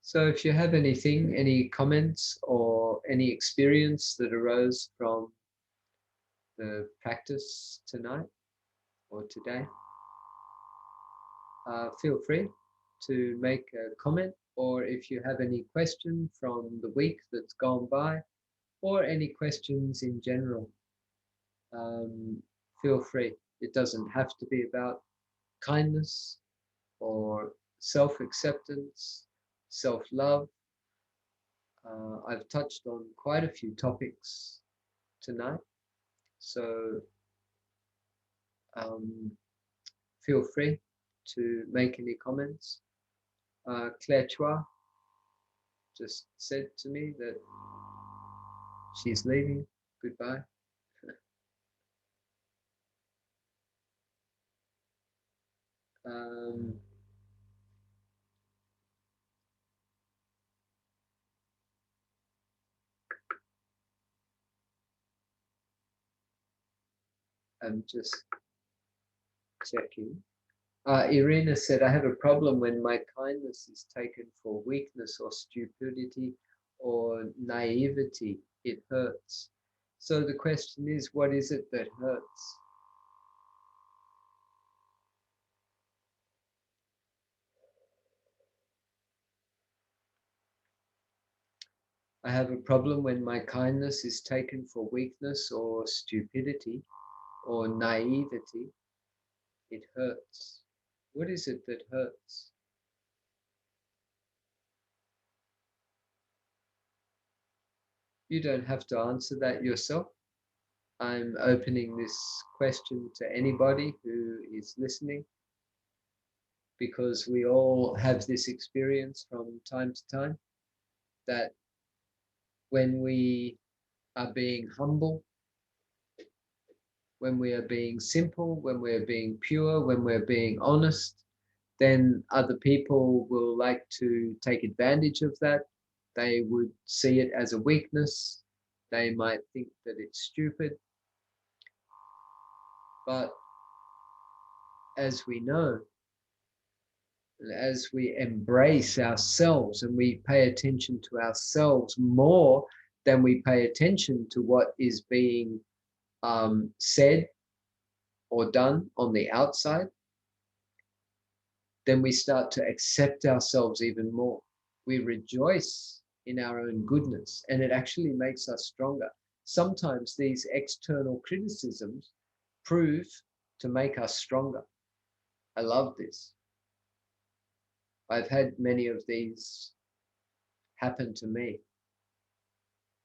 So if you have anything, any comments or any experience that arose from the practice tonight or today, feel free to make a comment, or if you have any question from the week that's gone by, or any questions in general, um, feel free. It doesn't have to be about kindness or self-acceptance, self-love. I've touched on quite a few topics tonight, so um, feel free to make any comments. Claire Chua just said to me that she's leaving. Goodbye. Um, I'm just checking. Irina said, I have a problem when my kindness is taken for weakness or stupidity or naivety. It hurts. So the question is, what is it that hurts? I have a problem when my kindness is taken for weakness or stupidity or naivety. It hurts. What is it that hurts? You don't have to answer that yourself. I'm opening this question to anybody who is listening, because we all have this experience from time to time, that when we are being humble, when we are being simple, when we're being pure, when we're being honest, then other people will like to take advantage of that. They would see it as a weakness. They might think that it's stupid. But as we know, as we embrace ourselves and we pay attention to ourselves more than we pay attention to what is being said or done on the outside, then we start to accept ourselves even more. We rejoice in our own goodness, and it actually makes us stronger. Sometimes these external criticisms prove to make us stronger. I love this. I've had many of these happen to me,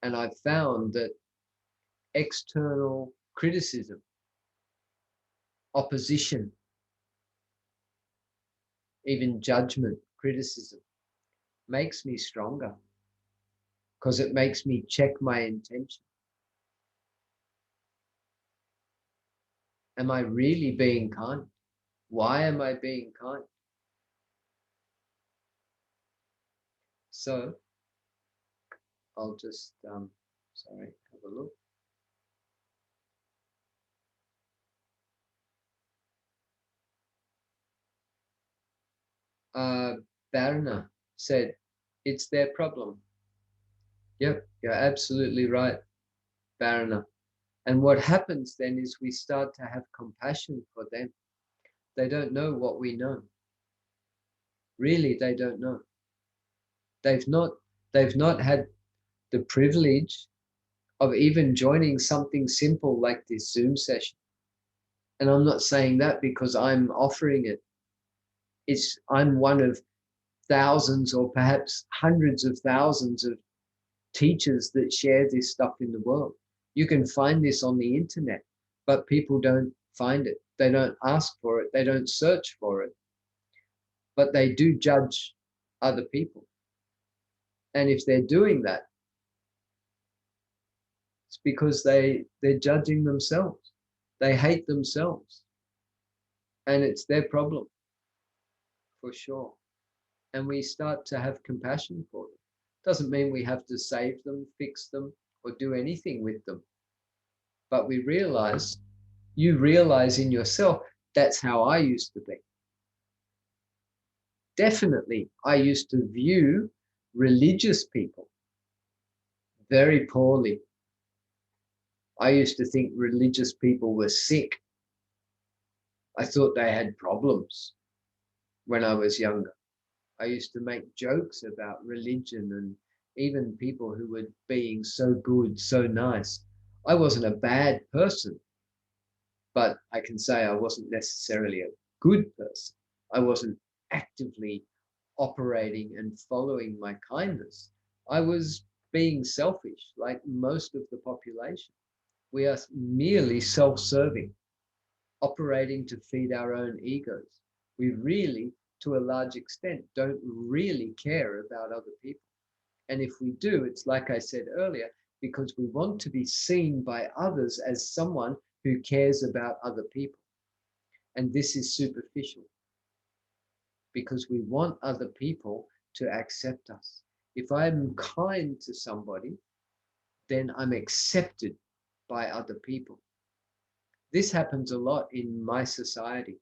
and I've found that external criticism, opposition, even judgment, criticism, makes me stronger, because it makes me check my intention. Am I really being kind? Why am I being kind? So I'll just, sorry, have a look. Varna said, it's their problem. Yep, you're absolutely right, Varna. And what happens then is we start to have compassion for them. They don't know what we know. Really, they don't know. They've not, they've not had the privilege of even joining something simple like this Zoom session. And I'm not saying that because I'm offering it. I'm one of thousands or perhaps hundreds of thousands of teachers that share this stuff in the world. You can find this on the internet, but people don't find it. They don't ask for it. They don't search for it, but they do judge other people. And if they're doing that, it's because they're judging themselves. They hate themselves, and it's their problem for sure. And we start to have compassion for them. Doesn't mean we have to save them, fix them, or do anything with them. But you realize in yourself, that's how I used to be. Definitely, I used to view religious people very poorly. I used to think religious people were sick. I thought they had problems when I was younger. I used to make jokes about religion and even people who were being so good, so nice. I wasn't a bad person, but I can say I wasn't necessarily a good person. I wasn't actively operating and following my kindness. I was being selfish, like most of the population. We are merely self-serving, operating to feed our own egos. We really, to a large extent, don't really care about other people. And if we do, it's like I said earlier, because we want to be seen by others as someone who cares about other people. And this is superficial because we want other people to accept us. If I'm kind to somebody, then I'm accepted by other people. This happens a lot in my society.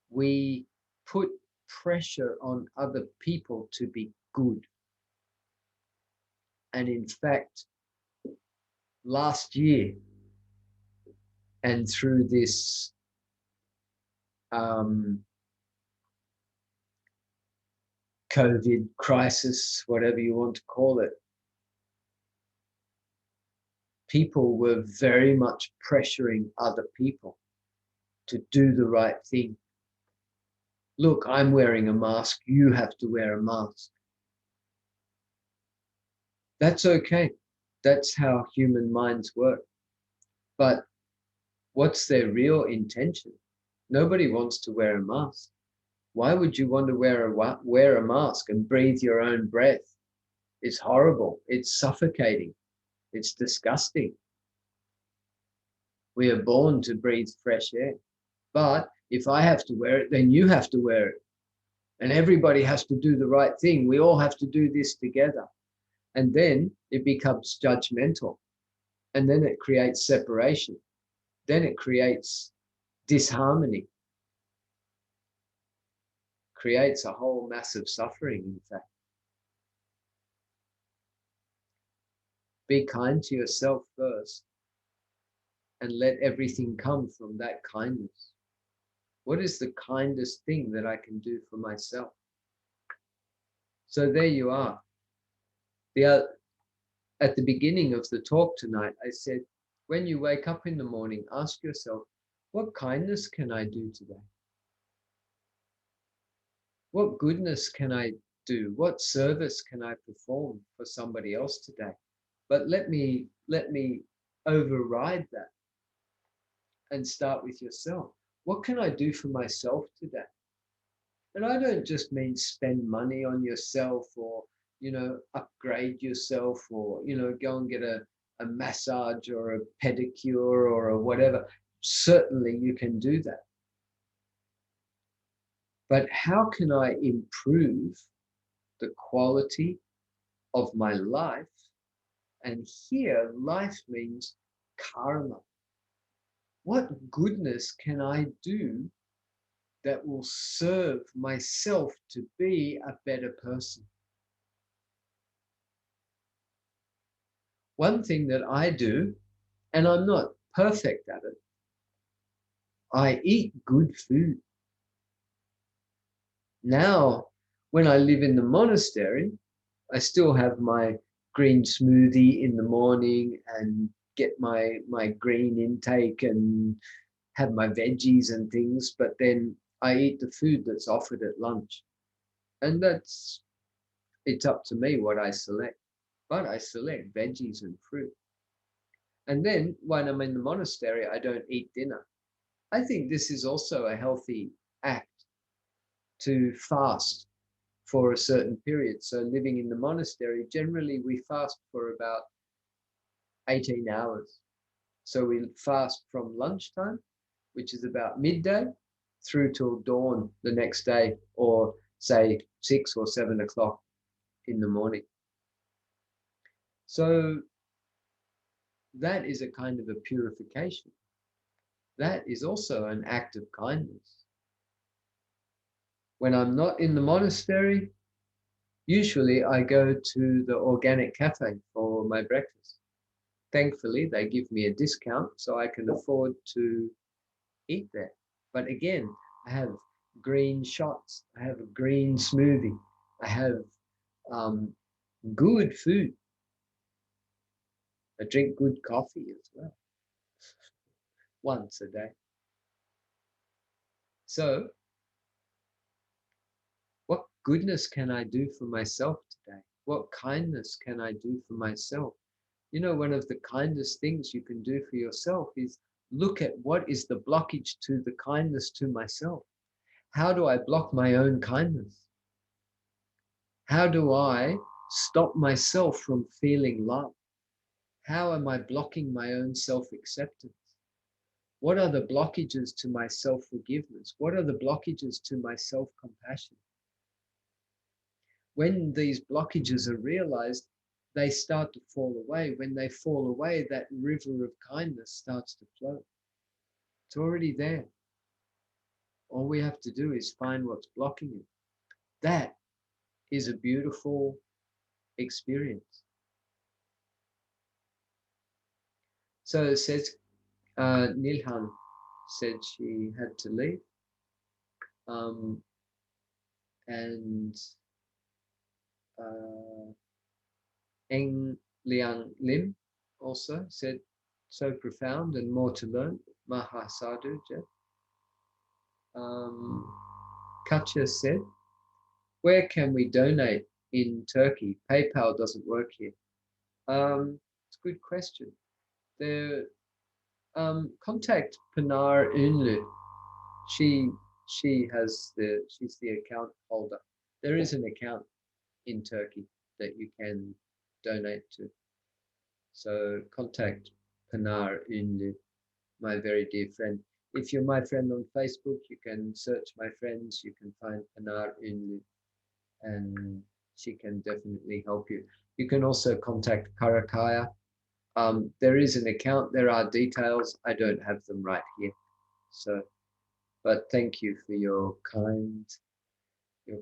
We put pressure on other people to be good. And in fact, last year, and through this COVID crisis, whatever you want to call it, people were very much pressuring other people to do the right thing. Look, I'm wearing a mask, you have to wear a mask. That's okay. That's how human minds work. But what's their real intention? Nobody wants to wear a mask. Why would you want to wear a mask and breathe your own breath? It's horrible. It's suffocating. It's disgusting. We are born to breathe fresh air. But if I have to wear it, then you have to wear it. And everybody has to do the right thing. We all have to do this together. And then it becomes judgmental. And then it creates separation. Then it creates disharmony. Creates a whole massive suffering, in fact. Be kind to yourself first and let everything come from that kindness. What is the kindest thing that I can do for myself? So there you are. At the beginning of the talk tonight, I said, when you wake up in the morning, ask yourself, what kindness can I do today? What goodness can I do? What service can I perform for somebody else today? But let me override that and start with yourself. What can I do for myself today? And I don't just mean spend money on yourself or, upgrade yourself or, go and get a massage or a pedicure or a whatever. Certainly you can do that. But how can I improve the quality of my life? And here, life means karma. What goodness can I do that will serve myself to be a better person? One thing that I do, and I'm not perfect at it, I eat good food. Now, when I live in the monastery, I still have my green smoothie in the morning and get my green intake and have my veggies and things, but then I eat the food that's offered at lunch. And it's up to me what I select, but I select veggies and fruit. And then when I'm in the monastery, I don't eat dinner. I think this is also a healthy act to fast for a certain period. So living in the monastery, generally we fast for about 18 hours. So we fast from lunchtime, which is about midday, through till dawn the next day, or say 6 or 7 o'clock in the morning. So that is a kind of a purification. That is also an act of kindness. When I'm not in the monastery, Usually I go to the organic cafe for my breakfast. Thankfully, they give me a discount so I can afford to eat there. But again, I have green shots, I have a green smoothie, I have um, good food. I drink good coffee as well, once a day. So, what goodness can I do for myself today? What kindness can I do for myself? You know, one of the kindest things you can do for yourself is look at what is the blockage to the kindness to myself. How do I block my own kindness? How do I stop myself from feeling love? How am I blocking my own self-acceptance? What are the blockages to my self-forgiveness? What are the blockages to my self-compassion? When these blockages are realized, they start to fall away. When they fall away, that river of kindness starts to flow. It's already there. All we have to do is find what's blocking it. That is a beautiful experience. So it says, Nilhan said she had to leave. Um, and Eng Liang Lim also said, so profound and more to learn. Maha Sadhu. Katja said, where can we donate in Turkey? PayPal doesn't work here. It's a good question. There, contact Pinar Ünlü. She's the account holder. There is an account in Turkey that you can donate to. So contact Pinar Ünlü, my very dear friend. If you're my friend on Facebook, you can search my friends. You can find Pinar Ünlü, and she can definitely help you. You can also contact Karakaya. There is an account. There are details. I don't have them right here. So, but thank you for your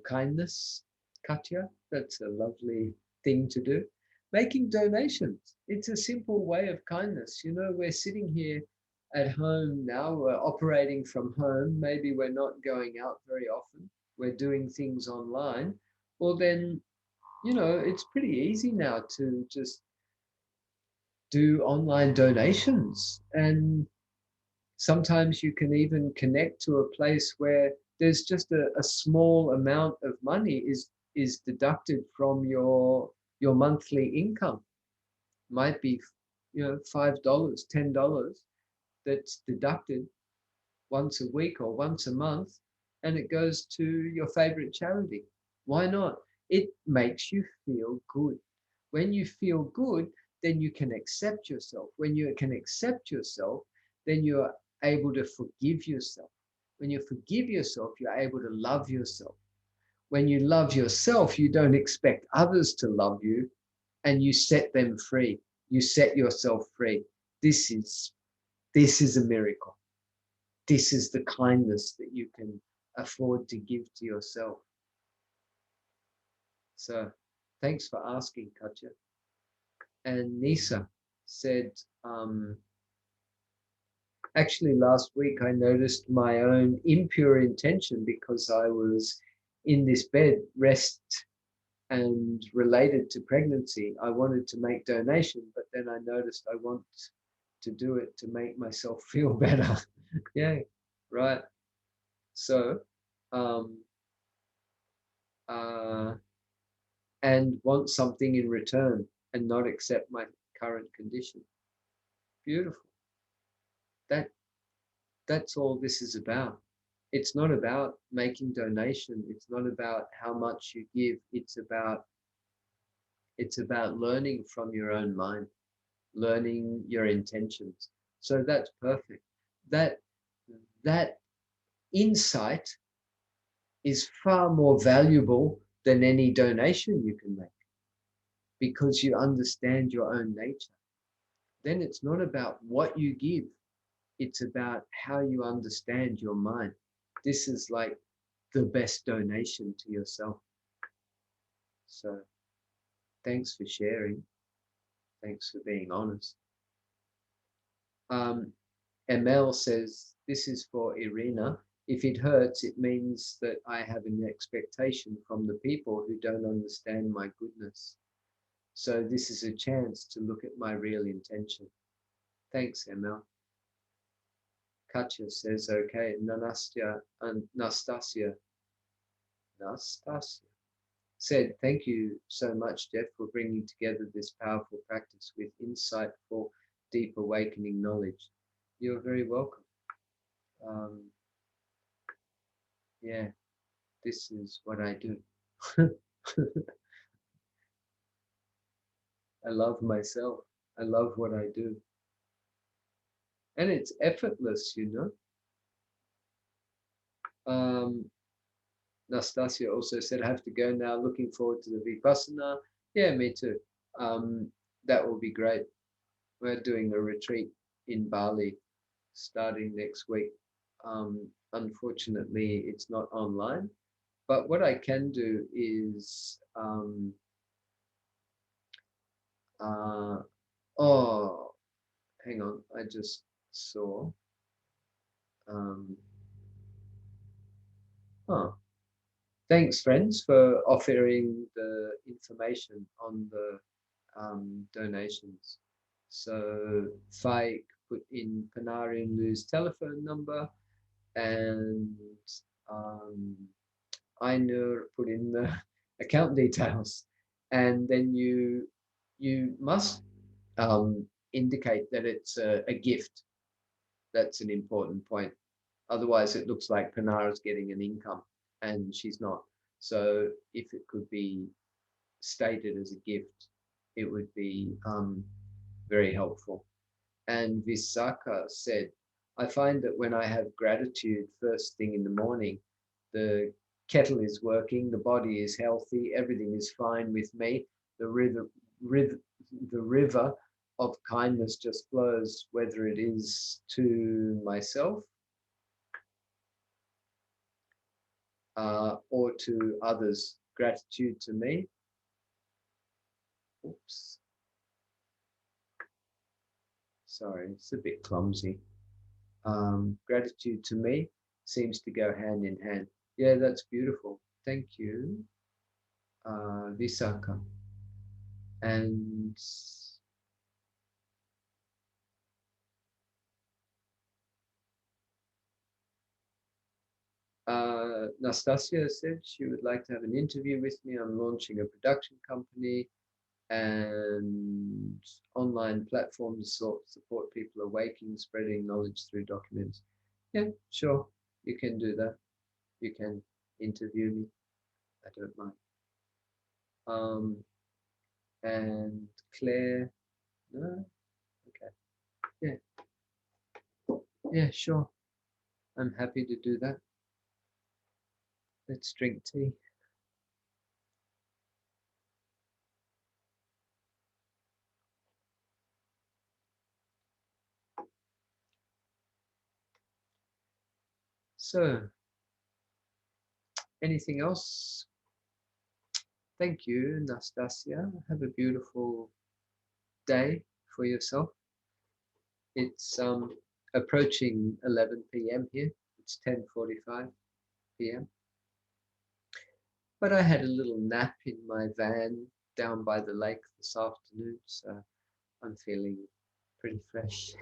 kindness, Katya. That's a lovely thing to do. Making donations. It's a simple way of kindness. You know, we're sitting here at home now, we're operating from home. Maybe we're not going out very often. We're doing things online. Well, then, you know, it's pretty easy now to just do online donations. And sometimes you can even connect to a place where there's just a small amount of money is deducted from your monthly income. Might be, you know, $5, $10 that's deducted once a week or once a month, and it goes to your favorite charity. Why not? It makes you feel good. When you feel good, then you can accept yourself. When you can accept yourself, then you're able to forgive yourself. When you forgive yourself, you're able to love yourself. When you love yourself, you don't expect others to love you, and you set them free. You set yourself free. This is a miracle. This is the kindness that you can afford to give to yourself. So thanks for asking, Katja. And Nisa said, actually last week I noticed my own impure intention because I was in this bed, rest and related to pregnancy. I wanted to make donation, but then I noticed I want to do it to make myself feel better. Yeah, right. So, uh, and want something in return and not accept my current condition. Beautiful. That that's all this is about. It's not about making donation. It's not about how much you give. It's about learning from your own mind, learning your intentions. So that's perfect. That that insight is far more valuable than any donation you can make because you understand your own nature. Then it's not about what you give, it's about how you understand your mind. This is like the best donation to yourself. So thanks for sharing. Thanks for being honest. ML says, this is for Irina. If it hurts, it means that I have an expectation from the people who don't understand my goodness. So this is a chance to look at my real intention. Thanks, ML. Katya says, okay. Nastasia said, thank you so much, Jeff, for bringing together this powerful practice with insightful, deep awakening knowledge. You're very welcome. Yeah, this is what I do. I love myself. I love what I do. And it's effortless, you know. Nastasia also said, I have to go now. Looking forward to the Vipassana. Yeah, me too. That will be great. We're doing a retreat in Bali starting next week. Unfortunately, it's not online. But what I can do is, oh, hang on, I just saw. Oh, thanks, friends, for offering the information on the donations. So Faik put in Panarin telephone number, and Ainur put in the account details, and then you must indicate that it's a gift. That's an important point. Otherwise, it looks like Panara's getting an income, and she's not. So if it could be stated as a gift, it would be very helpful. And Visakha said, I find that when I have gratitude first thing in the morning, the kettle is working, the body is healthy, everything is fine with me. The river of kindness just flows, whether it is to myself or to others. Gratitude to me. Oops. Sorry, it's a bit clumsy. Gratitude to me seems to go hand in hand. Yeah, that's beautiful. Thank you, Visakha. And Nastasia said she would like to have an interview with me. I'm launching a production company and online platforms to support people awakening, spreading knowledge through documents. Yeah, sure, you can do that. You can interview me. I don't mind. And Claire, no, okay, yeah, sure. I'm happy to do that. Let's drink tea. So, anything else? Thank you, Nastasia. Have a beautiful day for yourself. It's approaching 11 p.m. here. It's 10:45 p.m. But I had a little nap in my van down by the lake this afternoon, so I'm feeling pretty fresh.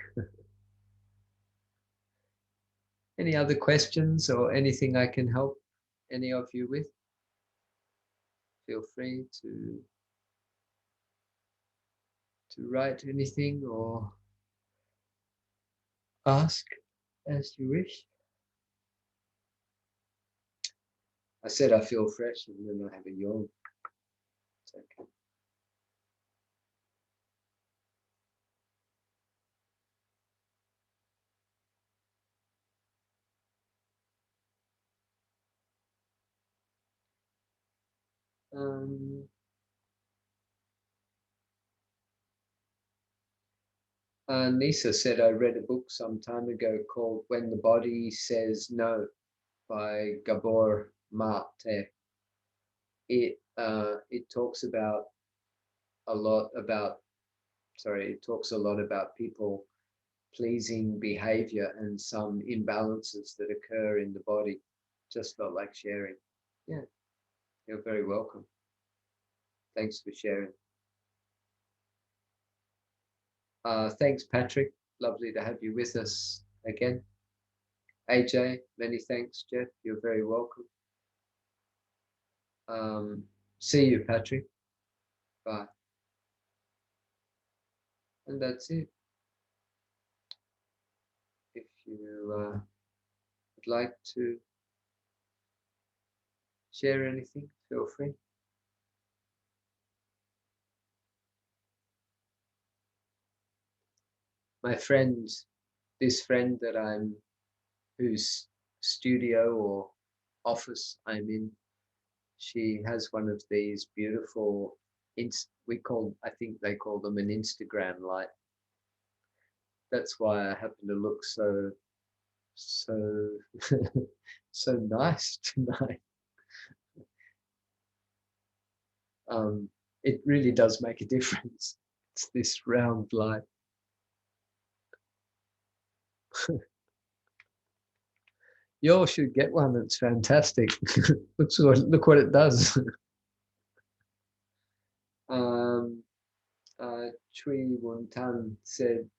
Any other questions or anything I can help any of you with? Feel free to write anything or ask as you wish. I said I feel fresh and then I have a yawn. It's okay. Nisa said, I read a book some time ago called When the Body Says No by Gabor Mate. it talks about a lot about, sorry, it talks a lot about people pleasing behavior and some imbalances that occur in the body. Just felt like sharing. Yeah, you're very welcome. Thanks for sharing. Thanks, Patrick. Lovely to have you with us again. AJ, many thanks. Jeff, you're very welcome. See you, Patrick. Bye. And that's it. If you would like to share anything, feel free. My friend, this friend that whose studio or office I'm in, she has one of these beautiful, I think they call them an Instagram light. That's why I happen to look so so nice tonight. It really does make a difference. It's this round light. You all should get one. It's fantastic. Look what it does. Chui Wontan said,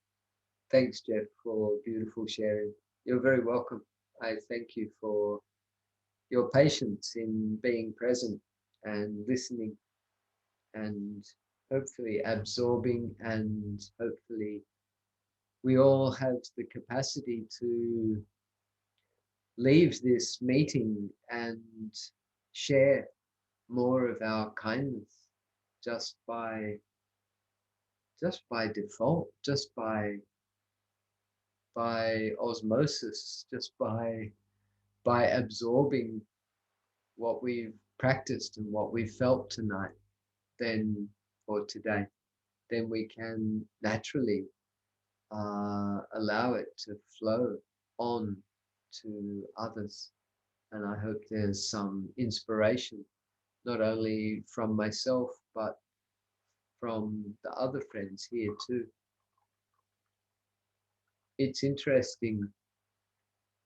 "Thanks, Jeff, for beautiful sharing." You're very welcome. I thank you for your patience in being present and listening and hopefully absorbing, and hopefully we all have the capacity to leave this meeting and share more of our kindness just by default, just by osmosis, just by absorbing what we've practiced and what we've felt tonight, then, or today, then we can naturally allow it to flow on to others. And I hope there's some inspiration, not only from myself, but from the other friends here too. It's interesting,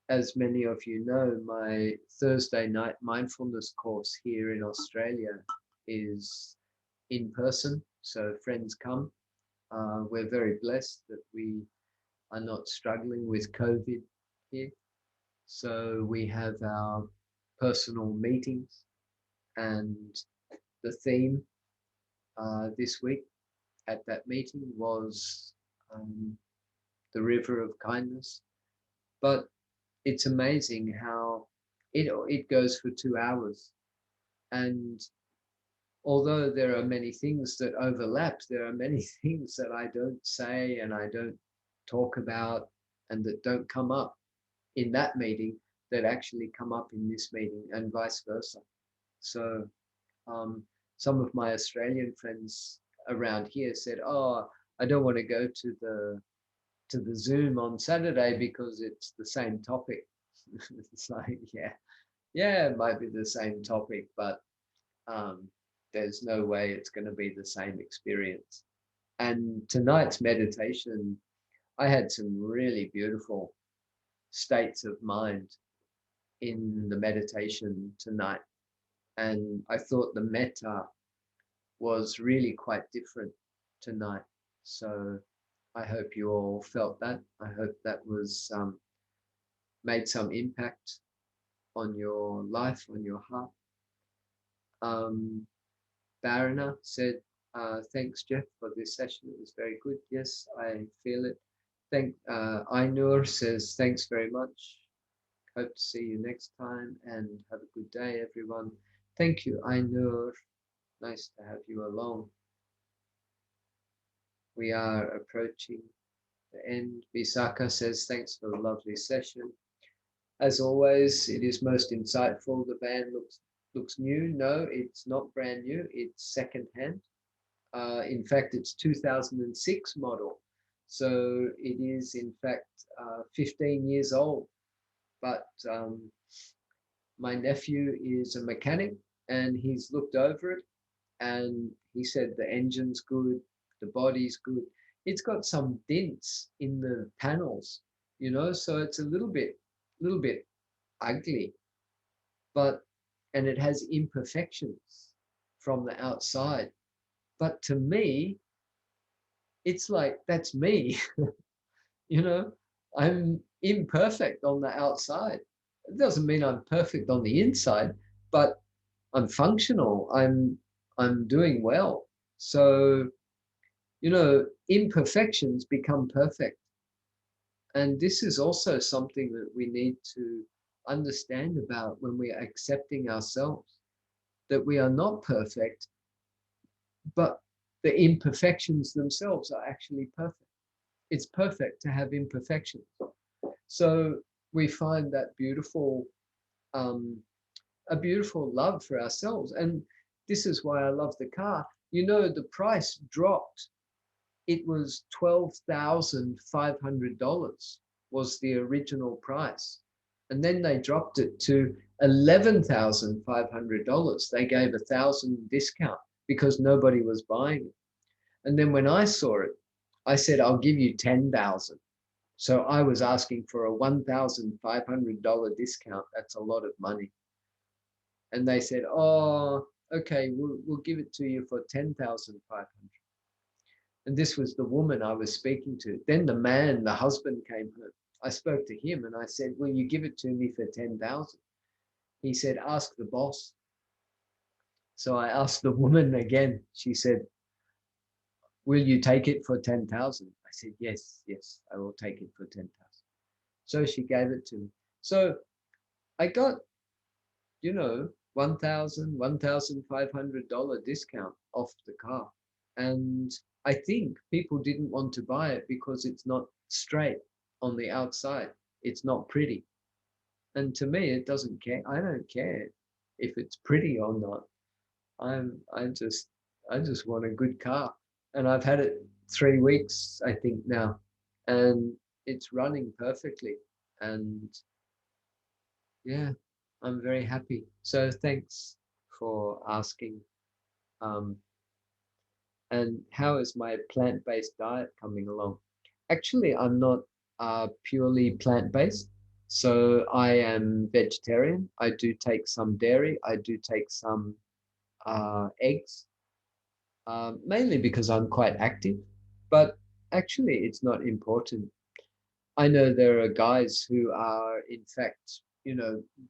as many of you know, my Thursday night mindfulness course here in Australia is in person, so friends come. We're very blessed that we are not struggling with COVID here. So we have our personal meetings, and the theme this week at that meeting was the river of kindness. But it's amazing how it goes for 2 hours, and although there are many things that overlap, there are many things that I don't say and I don't talk about and that don't come up in that meeting that actually come up in this meeting, and vice versa. So some of my Australian friends around here said, "Oh, I don't want to go to the Zoom on Saturday because it's the same topic." It's like, yeah, it might be the same topic, but there's no way it's going to be the same experience. And tonight's meditation, I had some really beautiful states of mind in the meditation tonight. And I thought the metta was really quite different tonight. So I hope you all felt that. I hope that was made some impact on your life, on your heart. Barana said, thanks, Jeff, for this session. It was very good. Yes, I feel it. Ainur says, thanks very much. Hope to see you next time, and have a good day, everyone. Thank you, Ainur. Nice to have you along. We are approaching the end. Visaka says, thanks for the lovely session. As always, it is most insightful. The band looks new. No, it's not brand new. It's secondhand. In fact, it's 2006 model. So it is, in fact, 15 years old. But my nephew is a mechanic, and he's looked over it, and he said the engine's good, the body's good. It's got some dents in the panels, so it's a little bit ugly, but and it has imperfections from the outside. But to me, it's like that's me. you know, I'm imperfect on the outside. It doesn't mean I'm perfect on the inside, but I'm functional. I'm doing well. So, imperfections become perfect. And this is also something that we need to understand about when we are accepting ourselves, that we are not perfect, but the imperfections themselves are actually perfect. It's perfect to have imperfections. So we find that um, a beautiful love for ourselves. And this is why I love the car. The price dropped. It was $12,500 was the original price. And then they dropped it to $11,500. They gave $1,000 discount because nobody was buying it. And then when I saw it, I said, I'll give you 10,000. So I was asking for a $1,500 discount. That's a lot of money. And they said, oh, okay, we'll give it to you for 10,500. And this was the woman I was speaking to. Then the man, the husband came home. I spoke to him and I said, will you give it to me for 10,000? He said, ask the boss. So I asked the woman again. She said, will you take it for 10,000? I said, yes, I will take it for 10,000. So she gave it to me. So I got, $1,500 discount off the car. And I think people didn't want to buy it because it's not straight on the outside. It's not pretty. And to me, it doesn't care. I don't care if it's pretty or not. I just want a good car. And I've had it 3 weeks, I think now, and it's running perfectly. And yeah, I'm very happy. So thanks for asking. Um, and how is my plant-based diet coming along? Actually, I'm not purely plant-based. So I am vegetarian. I do take some dairy. I do take some eggs, mainly because I'm quite active. But actually, it's not important. I know there are guys who are, in fact,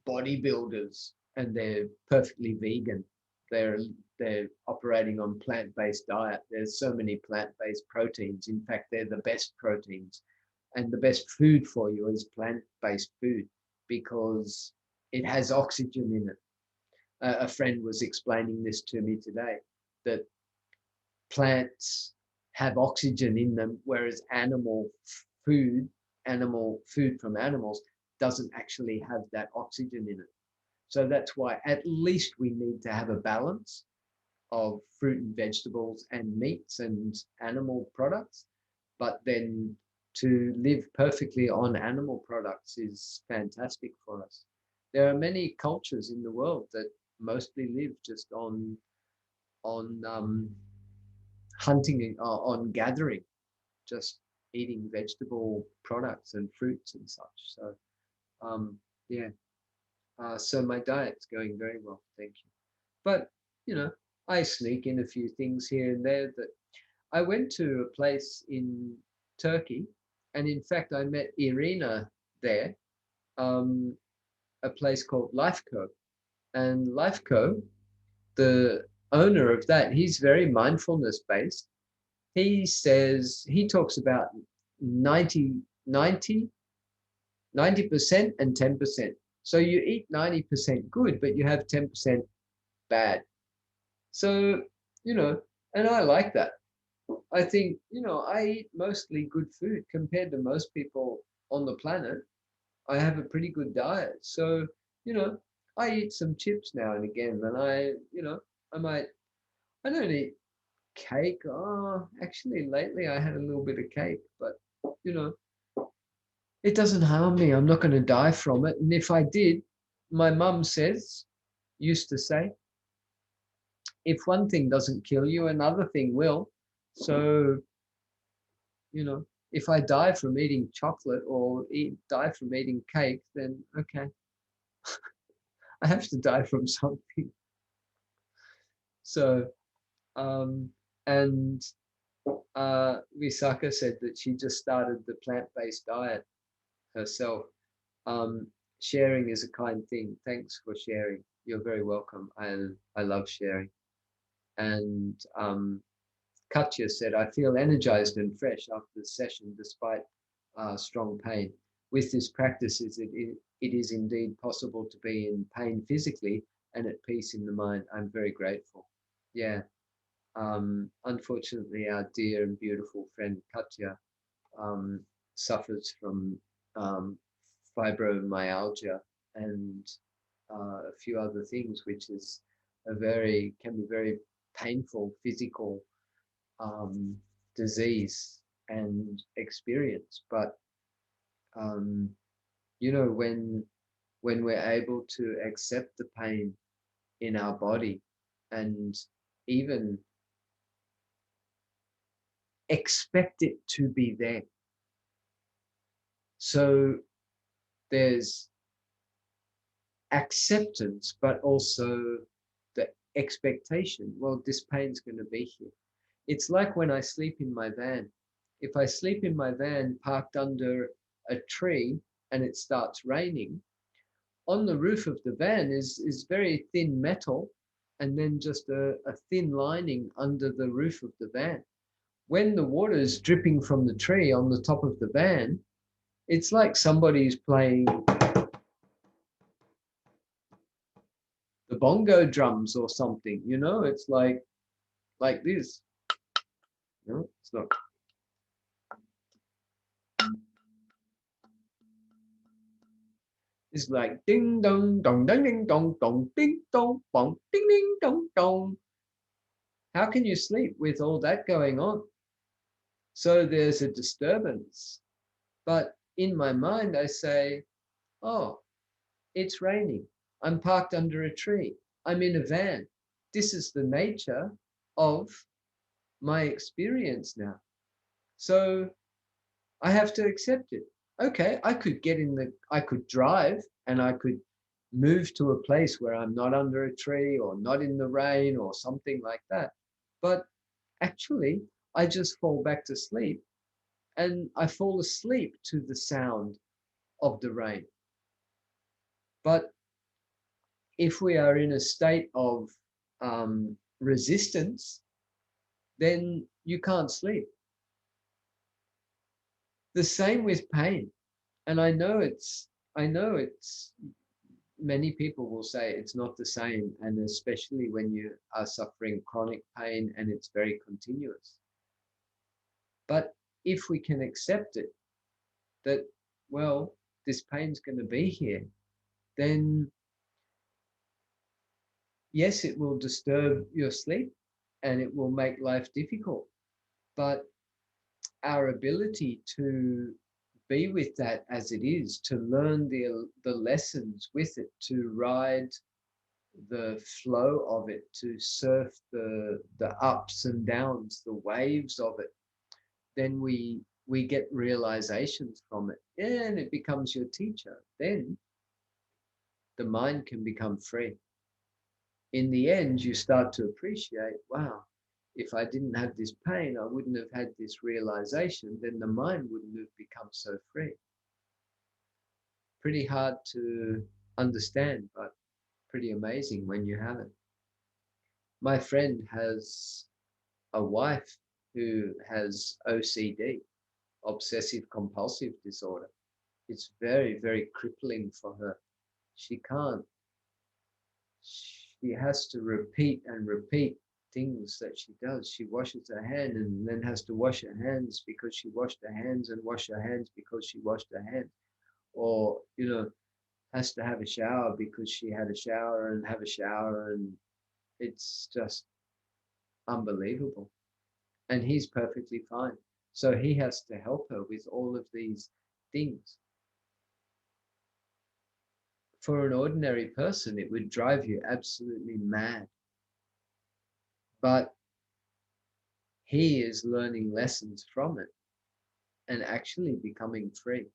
bodybuilders, and they're perfectly vegan. They're they're operating on plant-based diet. There's so many plant-based proteins. In fact, they're the best proteins, and the best food for you is plant-based food because it has oxygen in it. A friend was explaining this to me today, that plants have oxygen in them, whereas animal food from animals doesn't actually have that oxygen in it. So that's why at least we need to have a balance of fruit and vegetables and meats and animal products. But then to live perfectly on animal products is fantastic for us. There are many cultures in the world that mostly live just on hunting, on gathering, just eating vegetable products and fruits and such. So yeah, so my diet's going very well, thank you. But I sneak in a few things here and there. That I went to a place in Turkey, and in fact I met Irina there, um, a place called Lifeco. And Lifeco, the owner of that, he's very mindfulness based. He says, he talks about 90, 90% and 10%. So you eat 90% good, but you have 10% bad. So, and I like that. I think, I eat mostly good food compared to most people on the planet. I have a pretty good diet. So, I eat some chips now and again, and I don't eat cake. Oh, actually, lately I had a little bit of cake, but, you know, it doesn't harm me. I'm not going to die from it. And if I did, my mum used to say, if one thing doesn't kill you, another thing will. So, you know, if I die from eating chocolate or die from eating cake, then okay, I have to die from something. So, um, and Visakha said that she just started the plant-based diet herself. Um, Sharing is a kind thing. Thanks for sharing. You're very welcome. I love sharing. And Katya said, I feel energized and fresh after the session despite strong pain. With this practice, it is indeed possible to be in pain physically and at peace in the mind. I'm very grateful. Yeah. Unfortunately, our dear and beautiful friend Katya um, suffers from um, fibromyalgia and a few other things, which is can be very painful physical um, disease and experience. But um, you know, when we're able to accept the pain in our body and even expect it to be there. So there's acceptance, but also the expectation. Well, this pain's going to be here. It's like when I sleep in my van. If I sleep in my van parked under a tree and it starts raining, on the roof of the van is very thin metal and then just a thin lining under the roof of the van. When the water is dripping from the tree on the top of the van, it's like somebody's playing the bongo drums or something, you know, it's like this. No, it's not. It's like ding dong dong ding ding dong dong ding dong bong ding ding dong dong. How can you sleep with all that going on? So there's a disturbance. But in my mind, I say, oh, it's raining. I'm parked under a tree. I'm in a van. This is the nature of my experience now. So I have to accept it. Okay, I could drive and I could move to a place where I'm not under a tree or not in the rain or something like that. But actually, I just fall back to sleep and I fall asleep to the sound of the rain. But if we are in a state of resistance, then you can't sleep. The same with pain. And I know it's, many people will say it's not the same. And especially when you are suffering chronic pain and it's very continuous. But if we can accept it, that, well, this pain's going to be here, then yes, it will disturb your sleep and it will make life difficult. But our ability to be with that as it is, to learn the lessons with it, to ride the flow of it, to surf the ups and downs, the waves of it, then we get realizations from it, and it becomes your teacher. Then the mind can become free. In the end, you start to appreciate, wow, if I didn't have this pain, I wouldn't have had this realization, then the mind wouldn't have become so free. Pretty hard to understand, but pretty amazing when you have it. My friend has a wife who has OCD, obsessive compulsive disorder. It's very, very crippling for her. She can't, she has to repeat and repeat things that she does. She washes her hand and then has to wash her hands because she washed her hands and wash her hands because she washed her hands. Or, you know, has to have a shower because she had a shower and have a shower, and it's just unbelievable. And he's perfectly fine. So he has to help her with all of these things. For an ordinary person, it would drive you absolutely mad. but he is learning lessons from it and actually becoming free.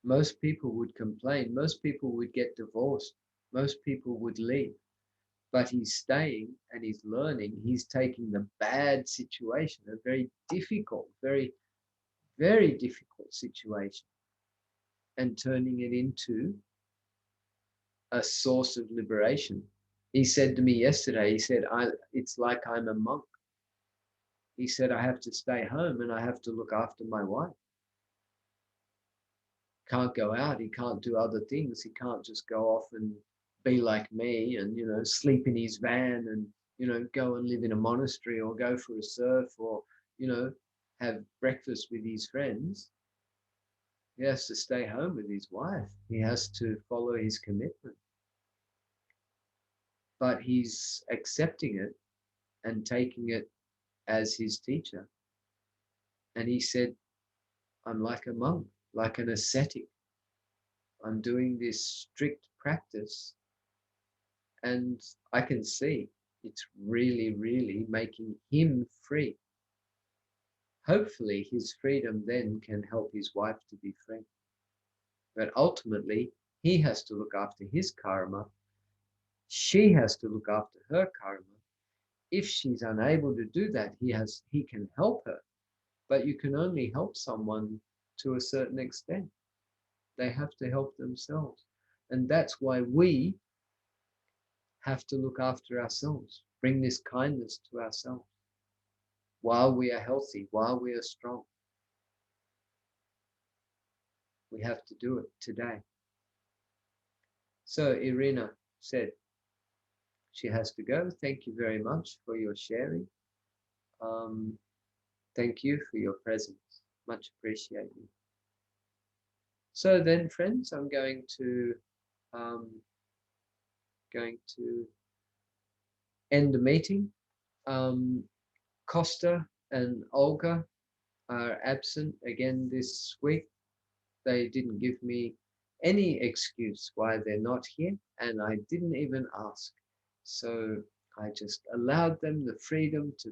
Most people would complain, most people would get divorced, most people would leave, but he's staying and he's learning. He's taking the bad situation, a very difficult, very difficult situation, and turning it into a source of liberation. He said to me yesterday, he said, it's like I'm a monk. He said, I have to stay home and I have to look after my wife. Can't go out. He can't do other things. He can't just go off and be like me and, sleep in his van and, go and live in a monastery or go for a surf or, have breakfast with his friends. He has to stay home with his wife. He has to follow his commitment. But he's accepting it and taking it as his teacher. And he said, I'm like a monk, like an ascetic. I'm doing this strict practice and I can see it's really, really making him free. Hopefully his freedom then can help his wife to be free. But ultimately, he has to look after his karma. She has to look after her karma. If she's unable to do that, he can help her. But you can only help someone to a certain extent. They have to help themselves. And that's why we have to look after ourselves, bring this kindness to ourselves while we are healthy, while we are strong. We have to do it today. So Irina said she has to go. Thank you very much for your sharing. Thank you for your presence. Much appreciated. So then, friends, I'm going to end the meeting. Costa and Olga are absent again this week. They didn't give me any excuse why they're not here, and I didn't even ask. So I just allowed them the freedom to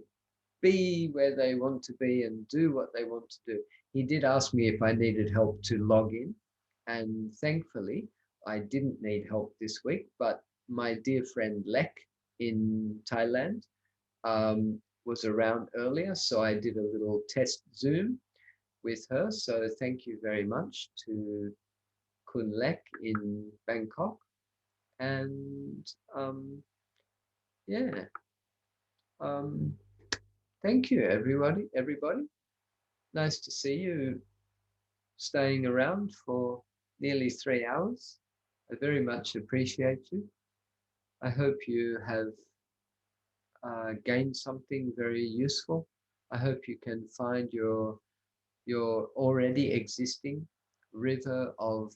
be where they want to be and do what they want to do. He did ask me if I needed help to log in, and thankfully I didn't need help this week, but my dear friend Lek in Thailand was around earlier, so I did a little test Zoom with her. So thank you very much to Kun Lek in Bangkok. And yeah, thank you everybody. Nice to see you staying around for nearly 3 hours. I very much appreciate you. I hope you have gained something very useful. I hope you can find your already existing river of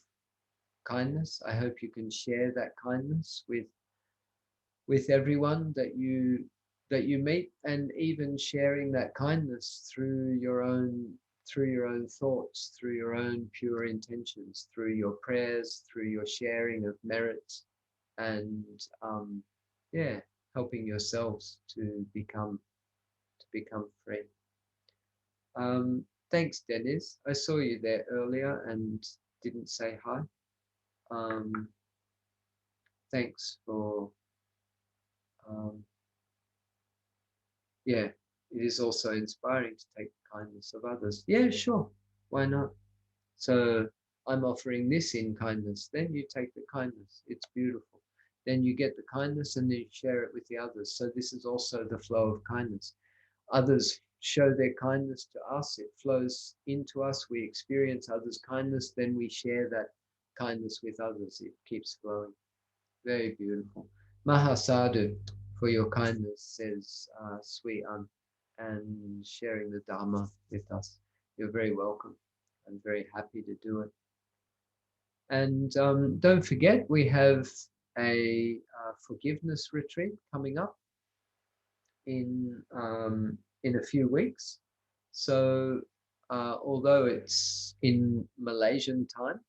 kindness. I hope you can share that kindness with everyone that you meet, and even sharing that kindness through your own thoughts, through your own pure intentions, through your prayers, through your sharing of merits, and yeah, helping yourselves to become free. Thanks, Dennis. I saw you there earlier and didn't say hi. Thanks for yeah, it is also inspiring to take the kindness of others. Yeah, sure. Why not? So I'm offering this in kindness. Then you take the kindness. It's beautiful. Then you get the kindness and then you share it with the others. So this is also the flow of kindness. Others show their kindness to us. It flows into us. We experience others' kindness. Then we share that kindness with others. It keeps flowing. Very beautiful. Mahasadu for your kindness, says Sweet An, and sharing the Dharma with us. You're very welcome. I'm very happy to do it. And don't forget, we have a forgiveness retreat coming up in a few weeks. So although it's in Malaysian time,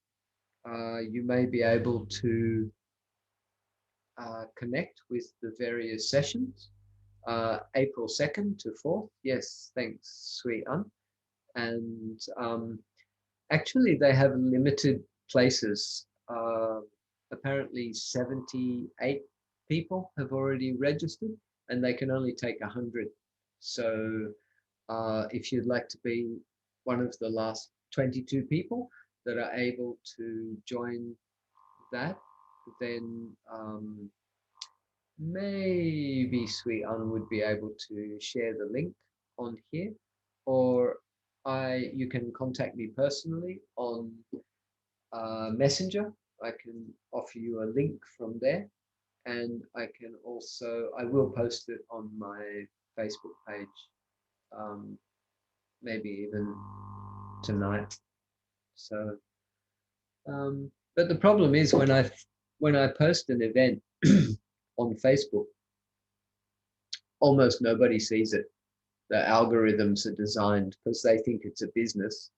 you may be able to connect with the various sessions. April 2nd to 4th. Yes, thanks, sweet An. And actually, they have limited places. Apparently, 78 people have already registered, and they can only take 100. So if you'd like to be one of the last 22 people that are able to join that, then maybe Sweet Anne would be able to share the link on here, or you can contact me personally on Messenger. I can offer you a link from there, and I will post it on my Facebook page, maybe even tonight. So, but the problem is when I post an event on Facebook, almost nobody sees it. The algorithms are designed because they think it's a business.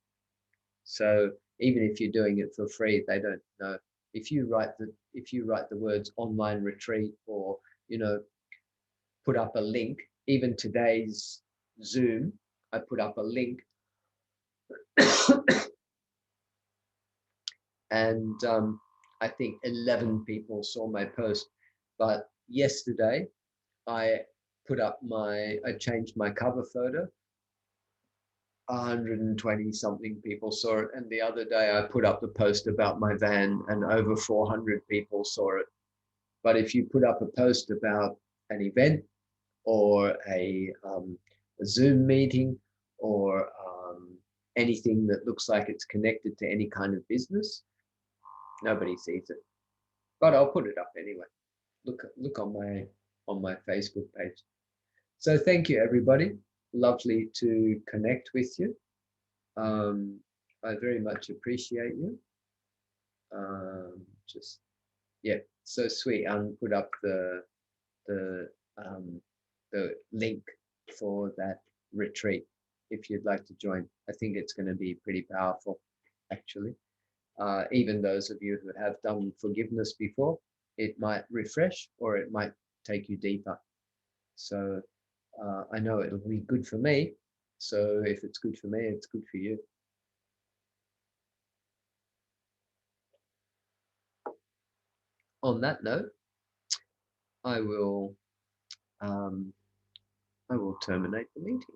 So even if you're doing it for free, they don't know. If you write the words online retreat, or put up a link, even today's Zoom, I put up a link, and I think 11 people saw my post. But yesterday I changed my cover photo. 120 something people saw it, and the other day I put up the post about my van, and over 400 people saw it. But if you put up a post about an event, or a Zoom meeting, or anything that looks like it's connected to any kind of business, nobody sees it. But I'll put it up anyway. Look on my Facebook page. So thank you, everybody. Lovely to connect with you. I very much appreciate you. Just yeah, so sweet. Put up the the link for that retreat if you'd like to join. I think it's going to be pretty powerful, actually. Even those of you who have done forgiveness before, it might refresh, or it might take you deeper. So I know it'll be good for me. So if it's good for me, it's good for you. On that note, I will terminate the meeting.